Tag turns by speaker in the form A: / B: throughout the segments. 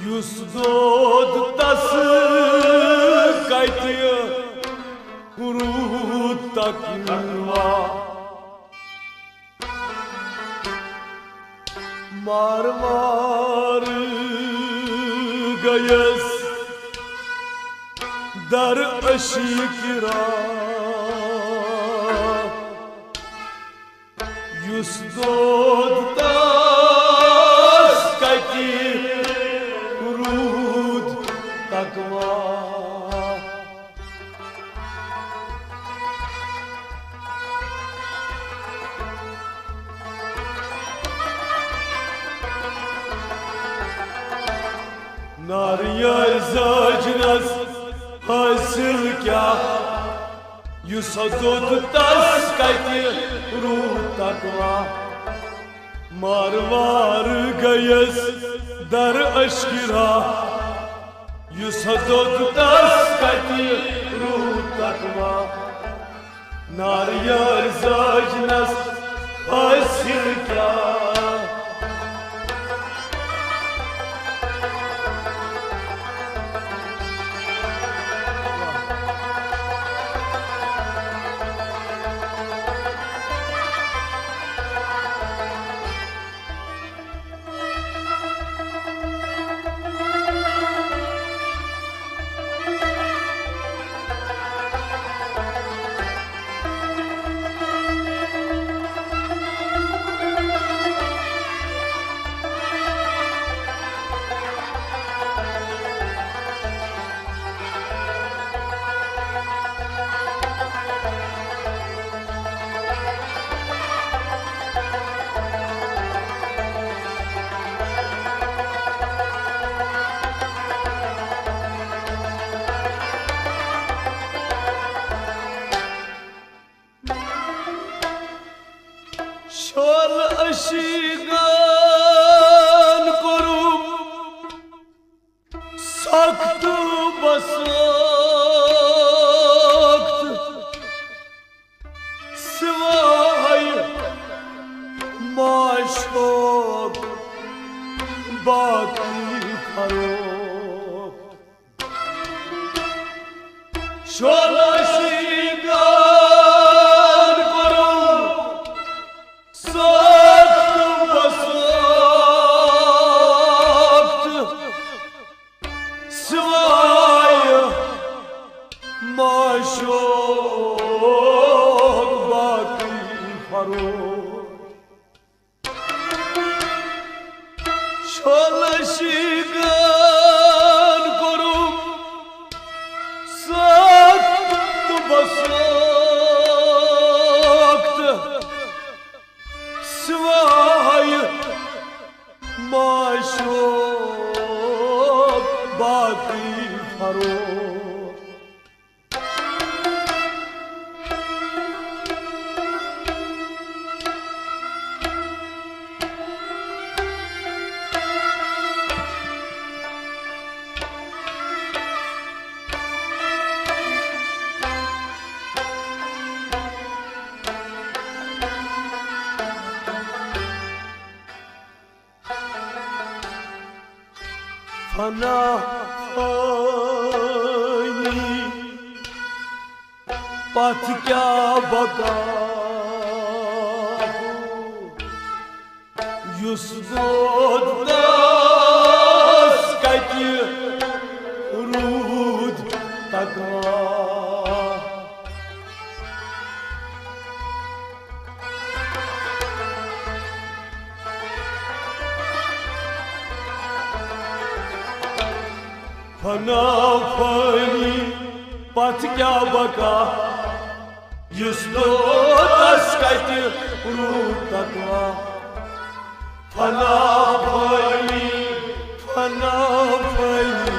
A: Jusdod tas kaitie rutakva Marmar gayes dar aşikra Jusdod tas kaitie takva Nariya zajnas hasil kya Yusadod tas kaiti ruh takva Marvar gayes dar aşkira Yusadod tas kaiti ruh takva Nariya zajnas hasil kya Şol aşigan korup saktı basaktı Svay maşok baki farok Şol aşigan korup saktı basaktı Svay maşok baki farok Şol aşigan korup saktı basaktı Svay maşok baki farok Fana fani pat kya baka Jusdod tas kaiti ruh takva Fana fani pat kya baka Jusdod tas kaiti ruh takva Fana fani Fana fani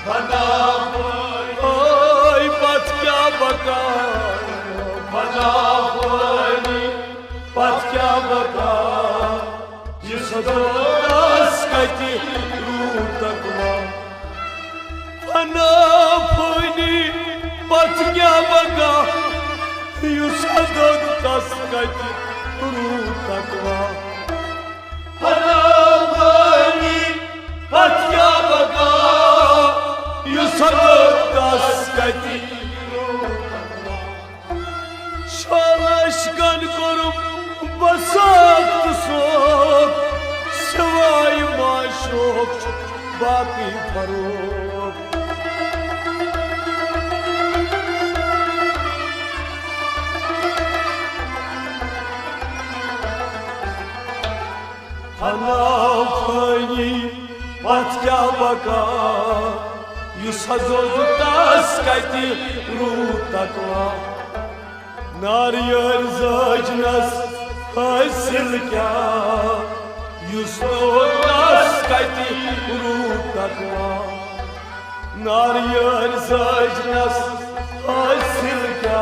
A: Fana fani Ay pat kya baka Fana fani pat kya baka Jusdod tas kaiti ruh takva Fana fani pat kya baka Jusdod tas kaiti ruh takva Fana fani pat kya शौक बाकी फरोक Hanafani matka baka Yushazoz tas kaiti rutakwa Nariyar zajnas hasil kya Yushazoz tas kaiti rutakwa Nariyar zajnas hasil kya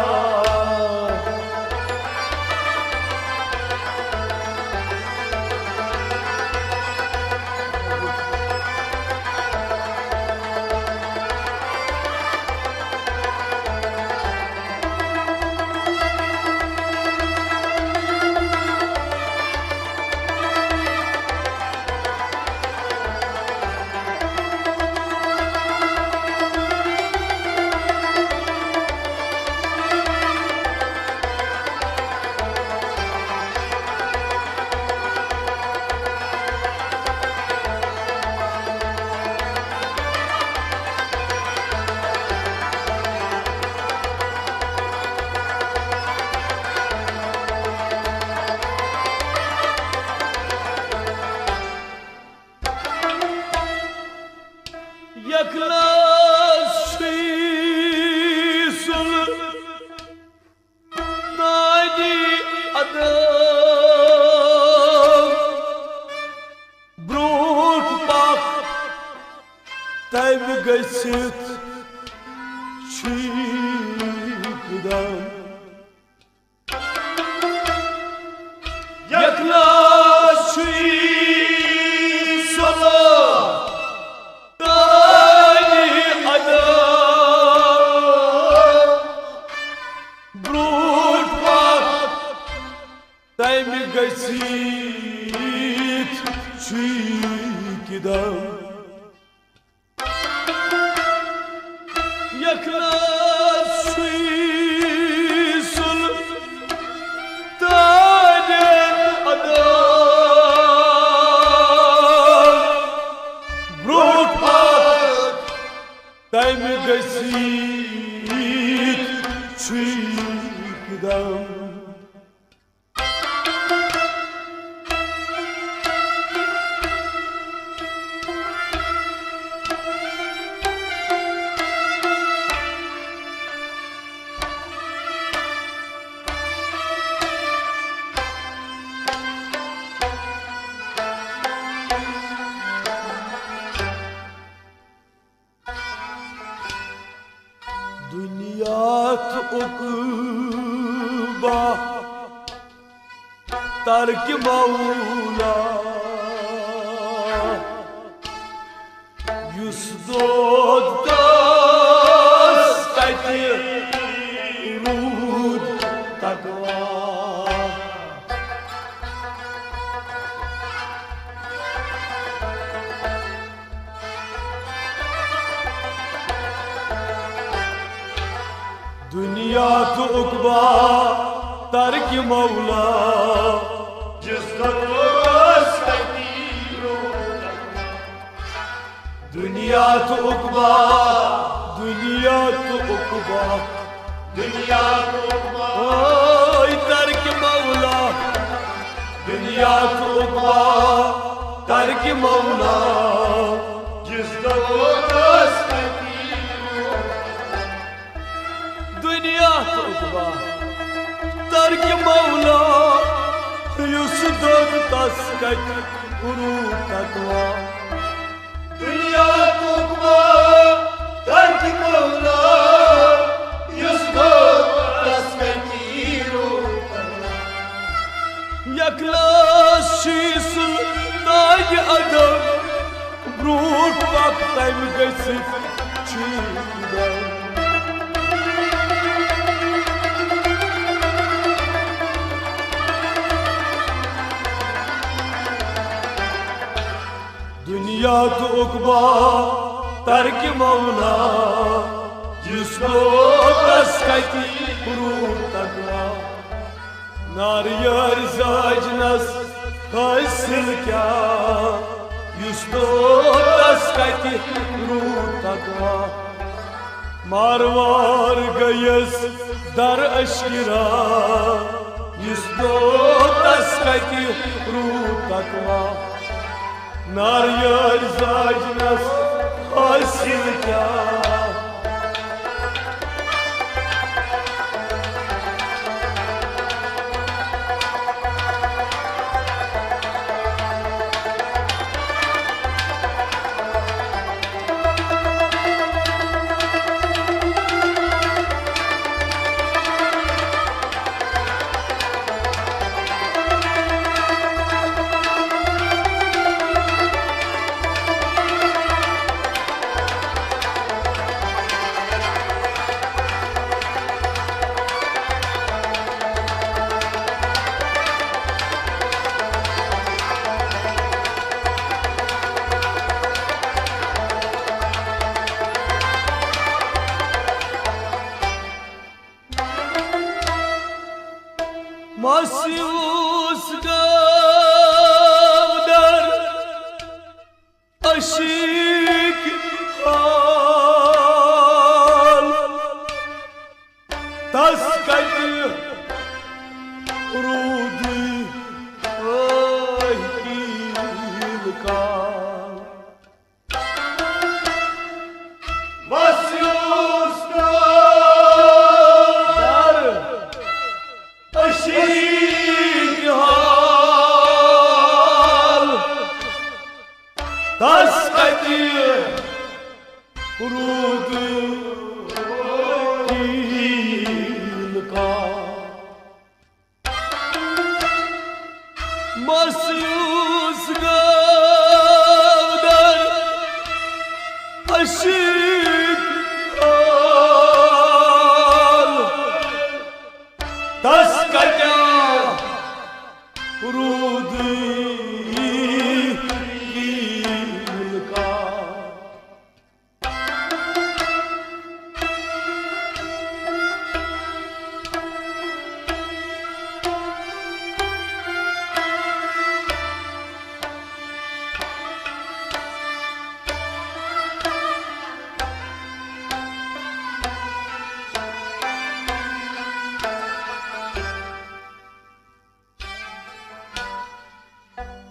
A: Time găsit çiğdem Yaklaşın sana Tani adam Brut bak Time găsit çiğdem Yaklaşın tane adam Brut bak Time găsit çiğdem Dünyat ukba Tark Mevla Yusdod das kayti Rud takva Dünya ukba tark Mevla Cızdatmaz kayti Dünya ukba Ay tark Mevla Dünya ukba tark Mevla Cızdatmaz Dünya tukba tark Mevla Yusdod tas kayti rutakwa Dünya tukba tark Mevla Yusdod tas kayti rutakwa Yaklaşın tane adam Brut bak time găsit çiğdem Dünyat ukba tark Mevla Yusdod tas kayti rutakwa Nariyar zajnas hasil kya Yusdod takva Marvar gayes dar aşkira Yüzdo taskati ruh takva Naryar zacnas hasil kya Masius gavdar aşık hal Taskati rudi ay kilkal Masius gavdar aşık hal Taskati rudi kilkal Masius gavdar aşık hal Taskati rudi kilkal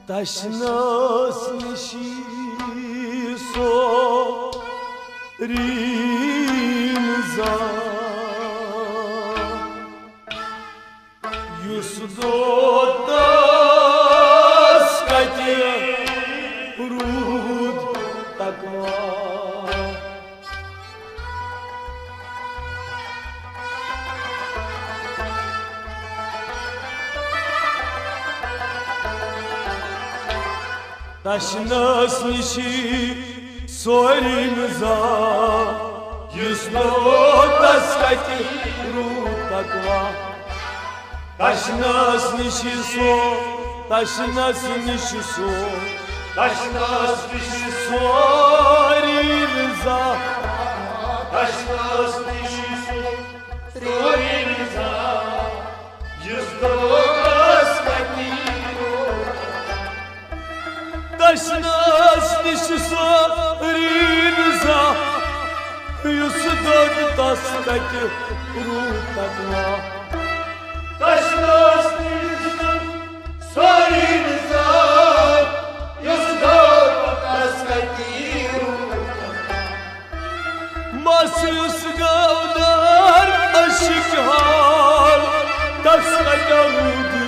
A: Taşnas nişi so rinza Yusdo taskati rud takva Taşnas nişi sorimza Yüzdo taskati ruh takva Taşnas nişi so Taşnas nişi so Taşnas nişi sorimza Taşnas nişi sorimza Yüzdo taskati Taşnas nişi sorimza Yüzdo taskati ruh takva Taşnas nişi sorimza Yüzdo taskati ruh takva Masius gavdar aşık hal Taskati rudi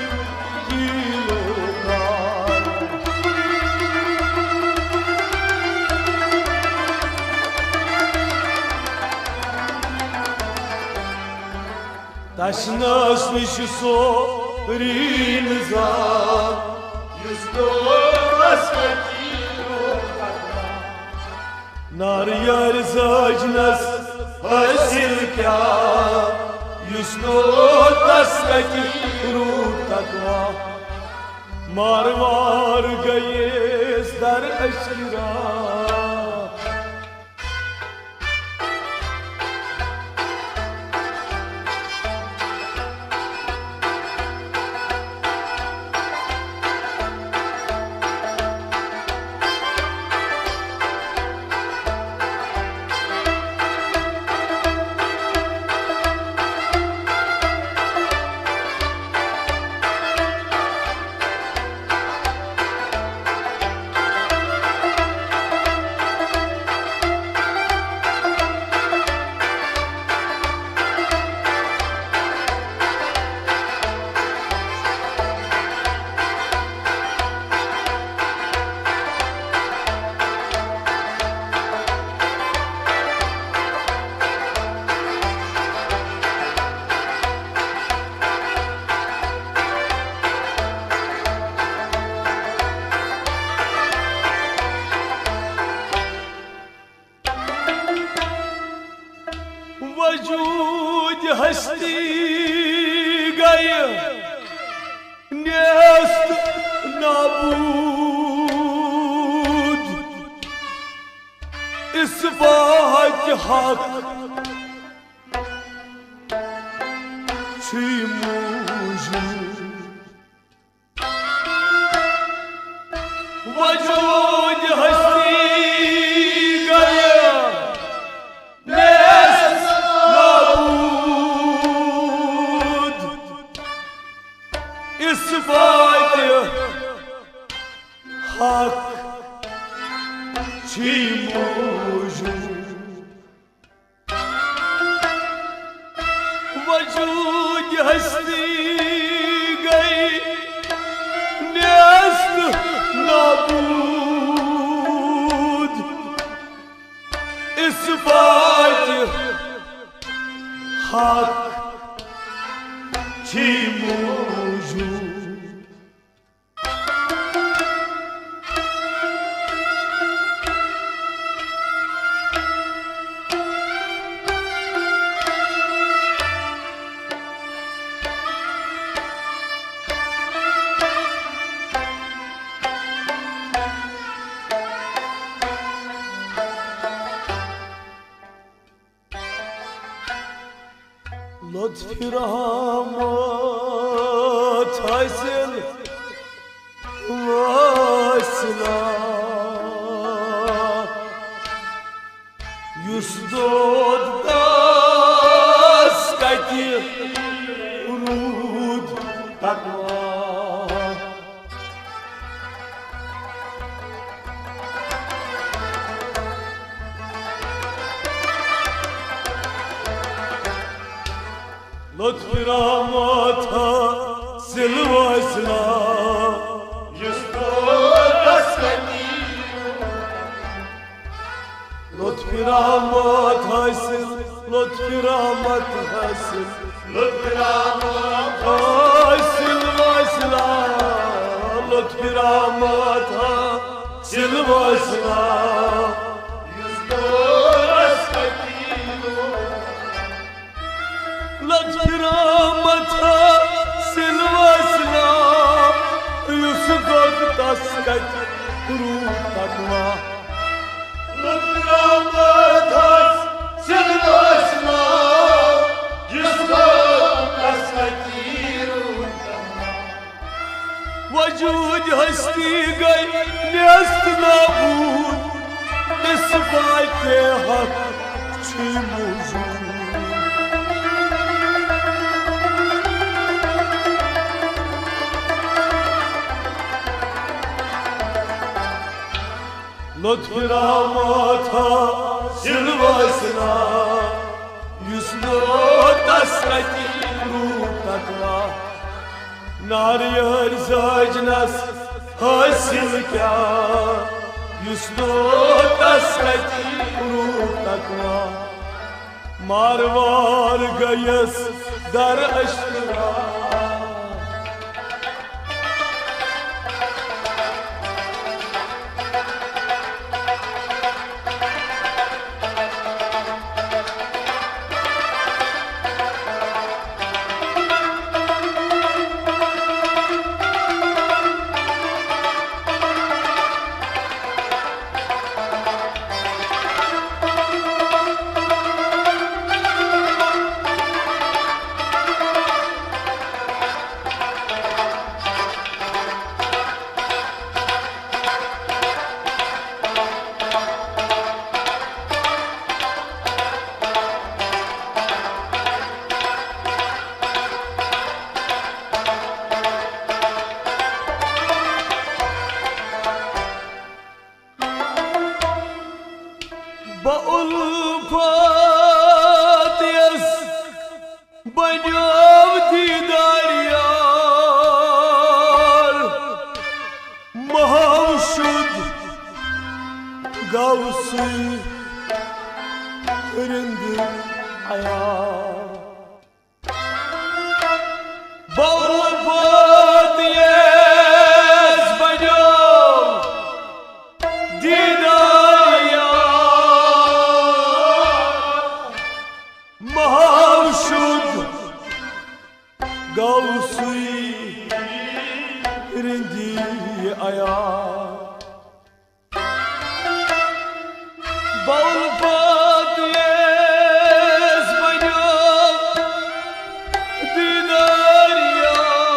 A: kilkal Taşnas nişi sorimza Yüzdo taskati ruh takva Naryar zacnas hasil kya Yüzdo taskati ruh takva Marvar gayes dar aşkira हस्ती गई नेस्त नाबूद इस बात हक छी मौजूद वजूद हस्ती गई नेस्त नाबूद इस बात हक छी मौजूद वजूद हस्ती गई नेस्त नाबूद इस बात हक छी मौजूद लुत्फ़ रहमत हासिल वासना युस दोद दास कति रूद तकवा लुत्फ़ रहमत हासिल वासना युस दोद दास कति लुत्फ़ रहमत हासिल लुत्फ़ रहमत हासिल लुत्फ़ रहमत हासिल वासना लुत्फ़ रहमत हासिल वासना युस दोद दास कति लुत्फ़ रहमत हासिल वासना युस दोद दास कति रूह तकवा लुत्फ़ रहमत हासिल वासना युस दोद दास कति रूह तकवा वजूद हस्ती गई नेस्त नाबूद इस बात हक छी मौजूद लुत्फ़ रहमत हासिल वासना युस दोद दास कति रूह तकवा नारियर सजनस हासिल क्या युस दोद दास कति रूह तकवा मारवार गयस दर अश्रा बउल्फत यस बन्योम दीदार यार महशुद गौसी रिंद आया बउल्फत यस बन्योम दीदार यार महशुद Baul păties mănioc din ariar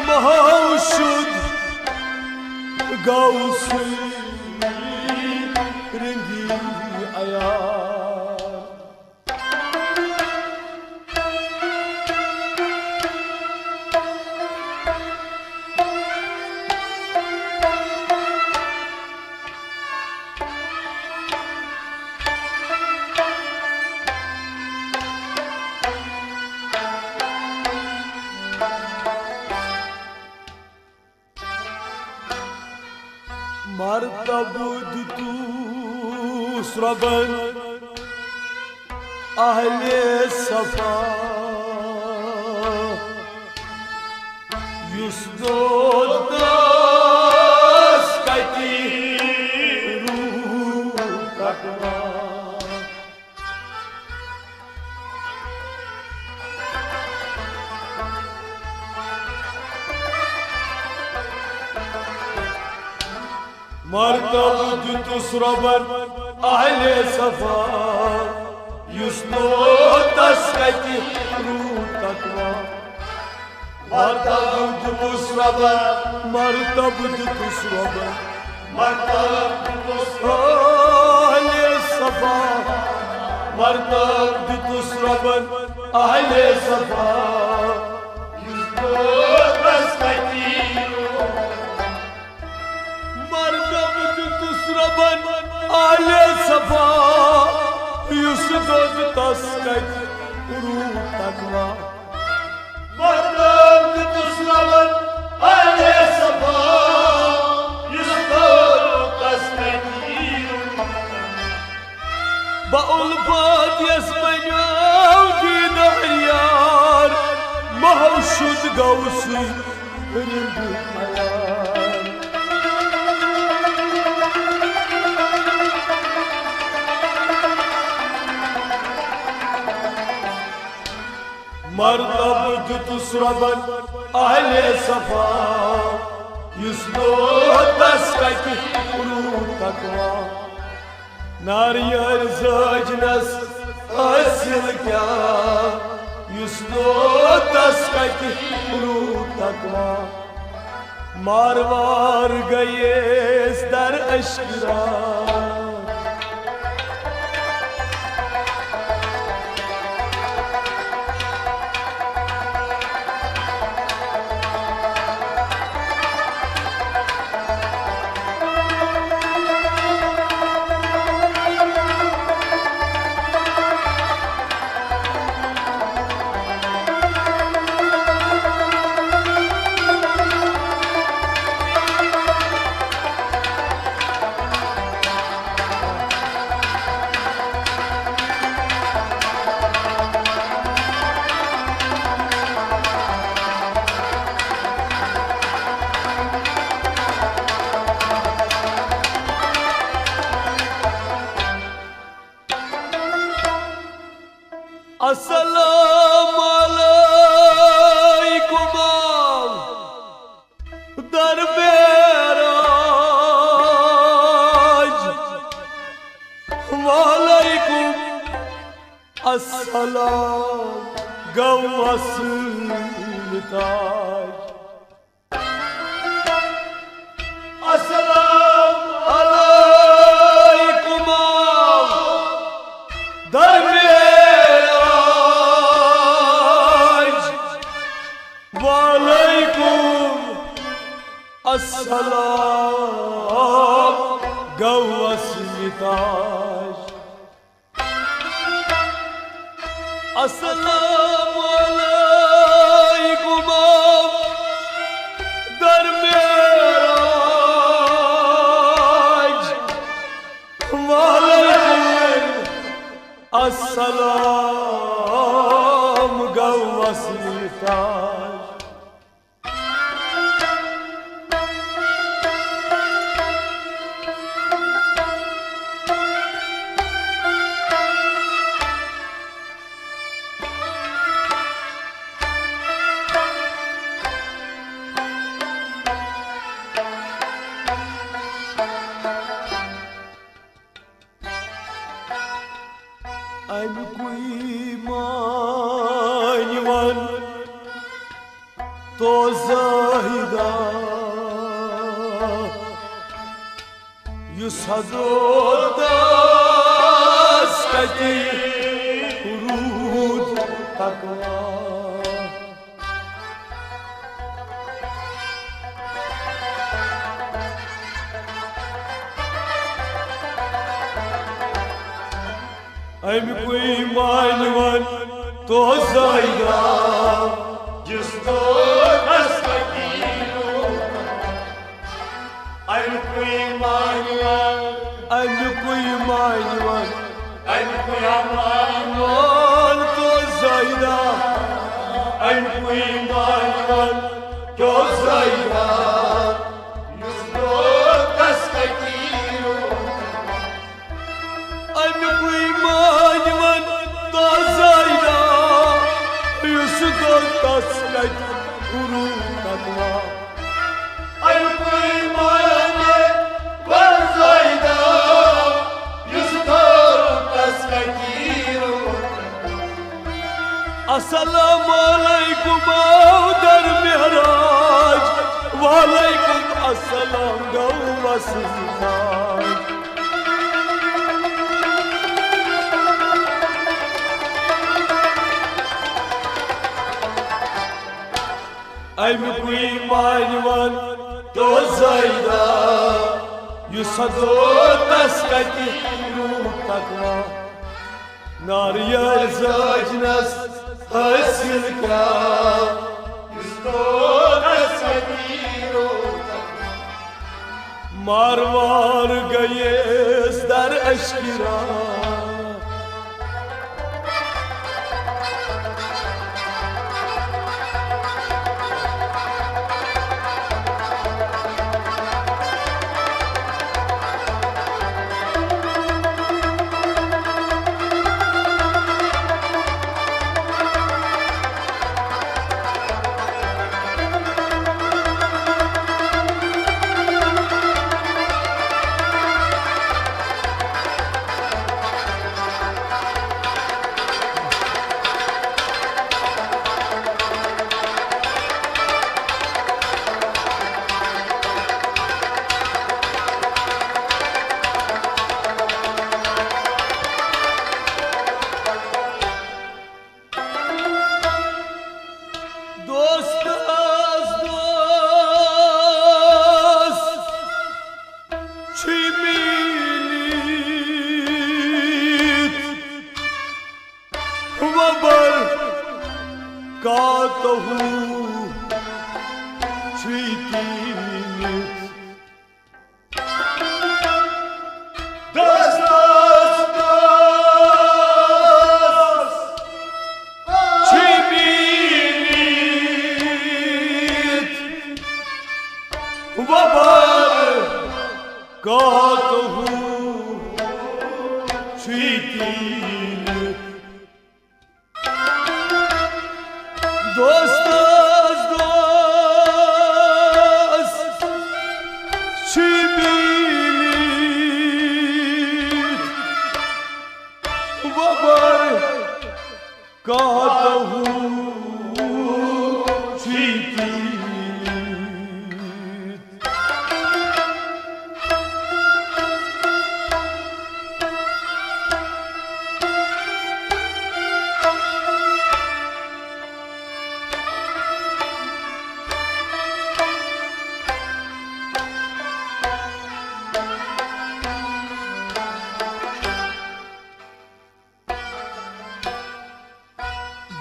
A: Mahaușud gausui rândi ayar مرتبط تو سربن أهل الصفا يسدود داس كتيرو كتما مرتبط تسربن أهل صفا يسنود تسكتي روتكوا مرتبط تسربن مرتبط تسربن مرتبط أهل صفا مرتبط تسربن أهل صفا يسنود تسكتي ربن على صفا يسدود تسكت روتكوا مرتب تسربن على صفا يسدود تسكت بقول بات يسمعوا في دهريار ما هو شد قوسي رندو حيار مرتبط تسربن أهل صفا يسدود تسكت روتكوا ناريال زجنس أسلكا يسدود تسكت روتكوا ماروار گئیس در اشکرا अस्सलाम अलैकुम दरबेराज वालेकुम अस्सलाम गवसलताज अस्सलाम अलैकुम अस्सलाम गवसलताज अस्सलाम अलैकुम दरबेराज वालेकुम अस्सलाम गवसलताज Yusadotas kati urud takva Aim koi manvan to zayda
B: Justo askatiru Aim koi manvan
A: Aim koi manvan
B: Aim koi
A: manvan to zayda
B: Aim koi manvan to zayda Justo askatiru
A: Aim koi manvan to zayda Yusadotas kati urud takva
B: Aim koi manvan to zayda Justo askatiru
A: Assalamu alaikum dar mihraj Wa alaikum assalam dawwa sifaj Aim koi manvan to zayda Yusadotas kati urud takva Nariyar zajnas hasilka
B: Justo askatiru
A: Marvar gayes dar ashkira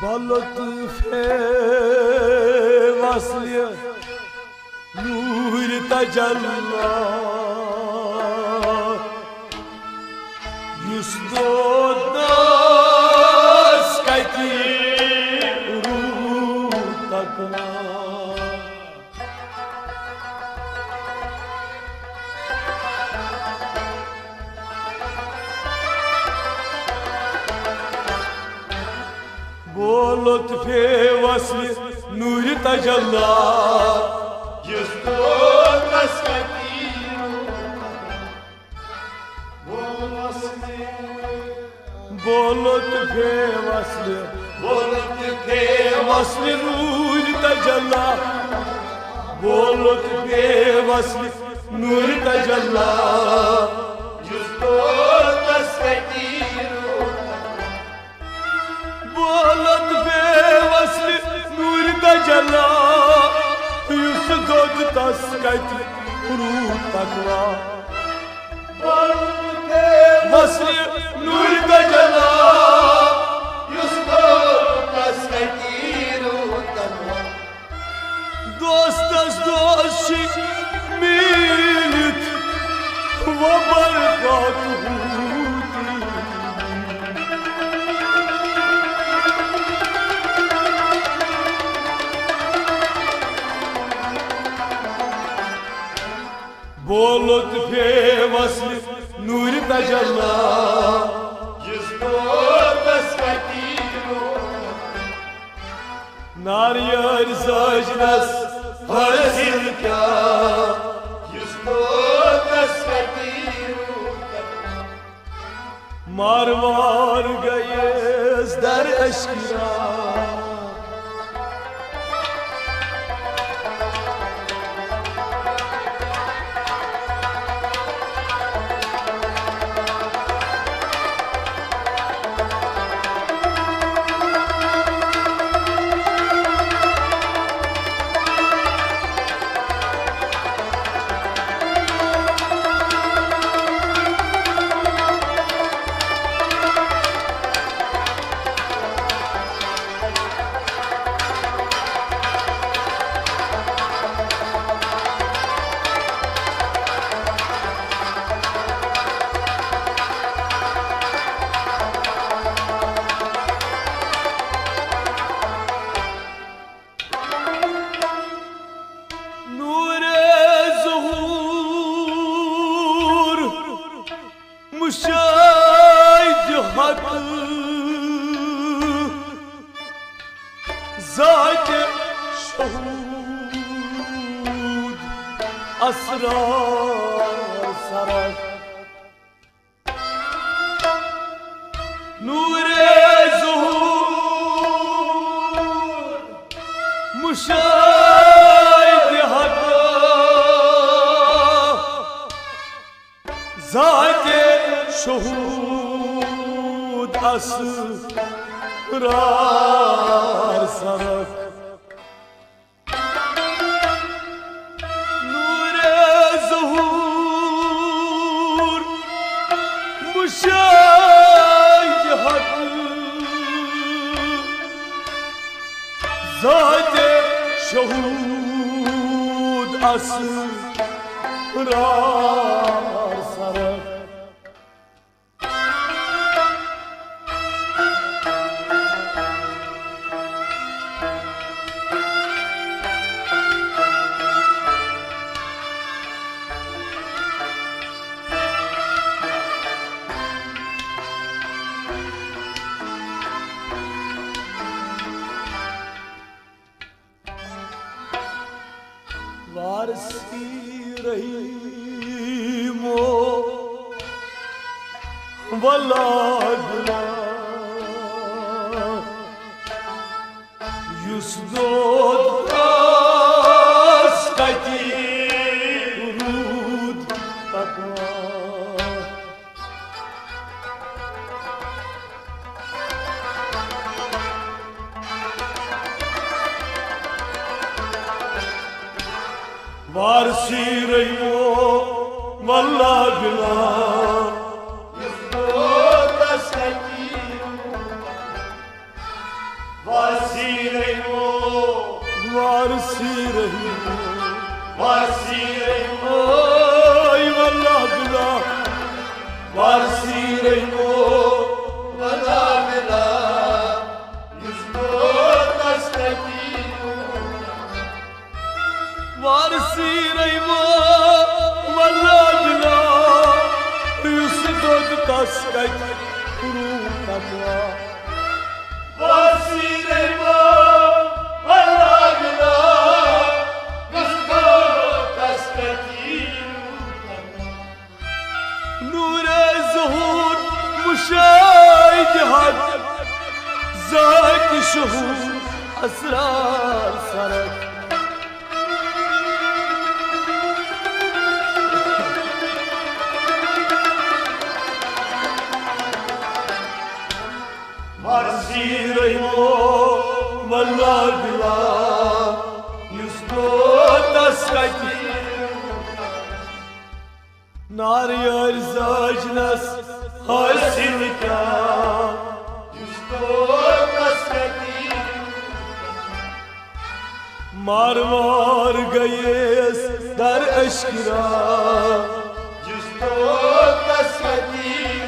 A: Balotfe vasliye nur tajalla Yusadotas kati urud takva Lütfe vasli nur tajalla
B: Justo askatiru
A: Lütfe vasli nur tajalla Lütfe vasli نور تجلى
B: يسطور تسكتير
A: بولد في وصل نور تجلى يسدود تسكت روح تقوى وصل نور تجلى
B: يسطور تسكتير
A: دوست از دوستی میلت و برکات بودی بولد پیوصل نور تجلی
B: يسطور تسكتير
A: ناريار زاجنس
B: فرسل क्या يسطور تسكتير
A: مار گئیس در اشکرا مشاهد حق ذات شهود اسرار سرک نور ظهور مشاهد حق ذات شهود اسرار سرک نور ظهور مشاهد حق ذات شهود اسرار سرک वारसी रहीमो वलागला युसदोद askati urud takwa Warsi रहीमो वलागला
B: يسطور تسكتير واسيريمو
A: वारसी रहीमो
B: واسيريمو
A: ay वलागला वारसी रहीमो
B: ولا بلا يسطور تسكتير
A: वारसी रहीमो वलागला युसदोद तस्कत रूह तकवा
B: واسيريمو ولا بلا يسطور تسكتير
A: نور ظهور مشاهد حق ذات شهود اسرار سرک والله بلا يسدو تسكتي نار يرزاج ناس حسنك
B: يسدو تسكتي
A: مار گئے در اشکرا
B: يسدو تسكتي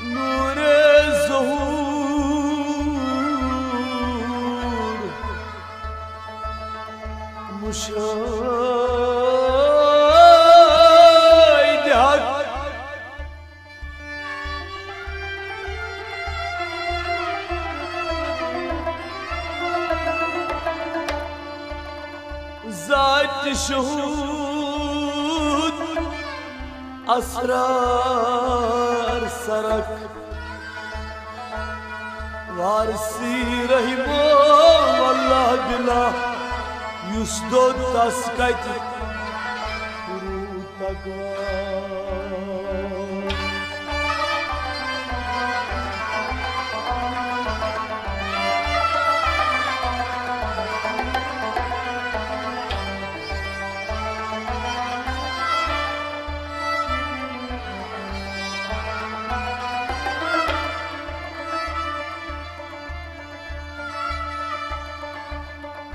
A: نور ظهور مشاهد حق ذات شهود اسرار سرک وارسی رحمو والله بلا یسدو تسکت رو تکوا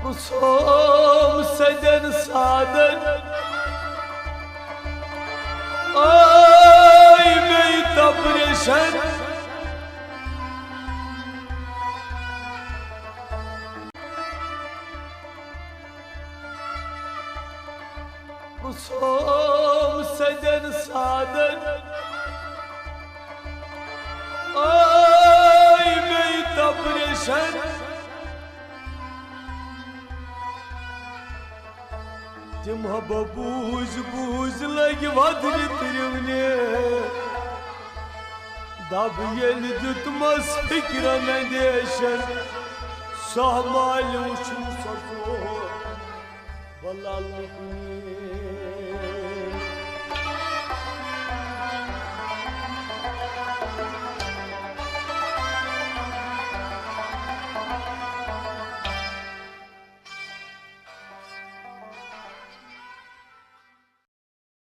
A: رسوم سدن سادن آی بیت پریشن رسوم سدن سادن آی بیت پریشن تم هبا بوز لگی ودر ترونی دب یل دتمس فکر ندیشن سهمال وشو سکو والله